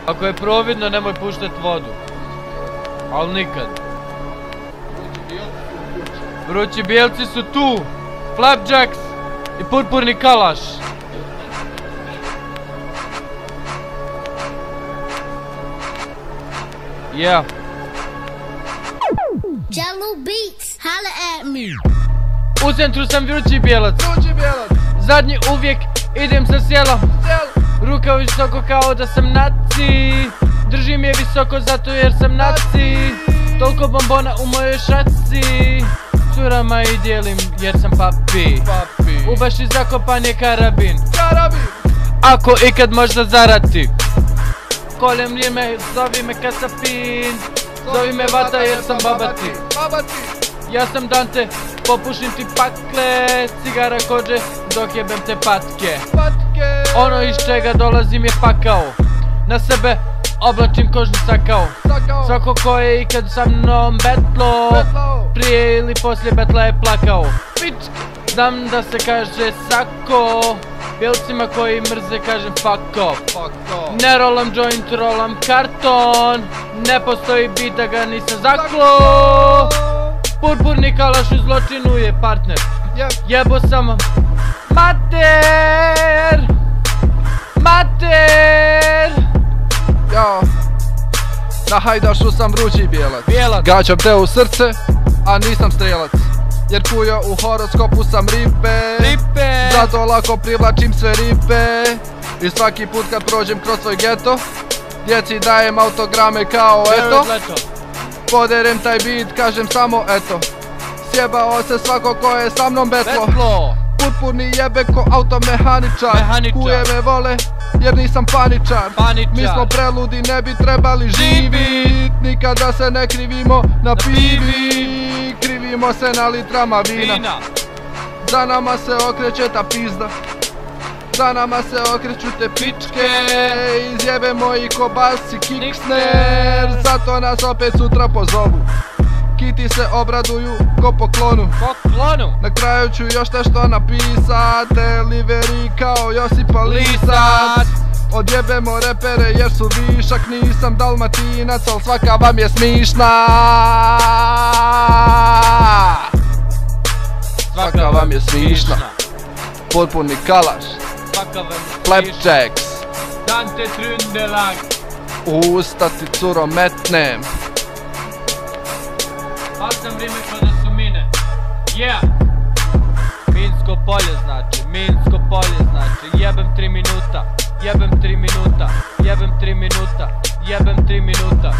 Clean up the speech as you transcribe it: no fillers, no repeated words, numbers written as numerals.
Ako je providno, nemoj puštat vodu. Al nikad. Vrući bijelci su tu. Flapjacks i purpurni kalaš. Yeah. Jello Beats, holla at me. U centru sam vrući bijelac. Zadnji uvijek idem sa sjelom. Ruka visoko kao da sam naci. Držim je visoko zato jer sam naci. Toliko bombona u mojoj šaci. Curama i dijelim jer sam papi. U baši zakopan je karabin. Ako ikad možda zarati. Koljem rime, zovi me kasapin. Zovi me vata jer sam babati. Ja sam Dante, popušim ti pakle. Cigara kođe dok jebem te patke. Ono iz čega dolazim je pakao. Na sebe oblačim kožni sakao. Svako ko je ikad sa mnom betlo, prije ili poslije betla je plakao. Znam da se kaže sako. Bijelcima koji mrze kažem fuck off. Ne rolam joint, rolam karton. Ne postoji bit da ga nisam zaklo. Purpurni kalaš u zločinu je partner. Jebo sam vam mater. Mater. Ja, na hajdašu sam vrući bijelac. Gađam te u srce, a nisam strelac. Jer kujo u horoskopu sam ripe. Zato lako privlačim sve ripe. I svaki put kad prođem kroz svoj geto, djeci dajem autograme kao eto. Poderem taj beat, kažem samo eto. Sjebao se svako ko je sa mnom betlo. Purpurni jebe ko automehaničar. Kuje me vole jer nisam paničar. Mi smo preludi, ne bi trebali živit. Nikada se ne krivimo na pivi. Krivimo se na litrama vina. Za nama se okreće ta pizda. Za nama se okreću te pičke. Izjebemo i ko basi kicksnare. Zato nas opet sutra pozovu. Kiti se obraduju ko poklonu. Na kraju ću još nešto napisat. Delivery kao Josipa Lisac. Odjebemo repere jer su višak. Nisam Dalmatinac, al svaka vam je smišna. Svaka vam je smišna. Purpurni kalaš, Flapjacks, Dante Trundelag. u usta ti curo metnem. Al sam rime ko da su mine. Yeah. Minsko polje znači, Minsko polje znači. Jebem 3 minuta, jebem 3 minuta, jebem 3 minuta, jebem 3 minuta.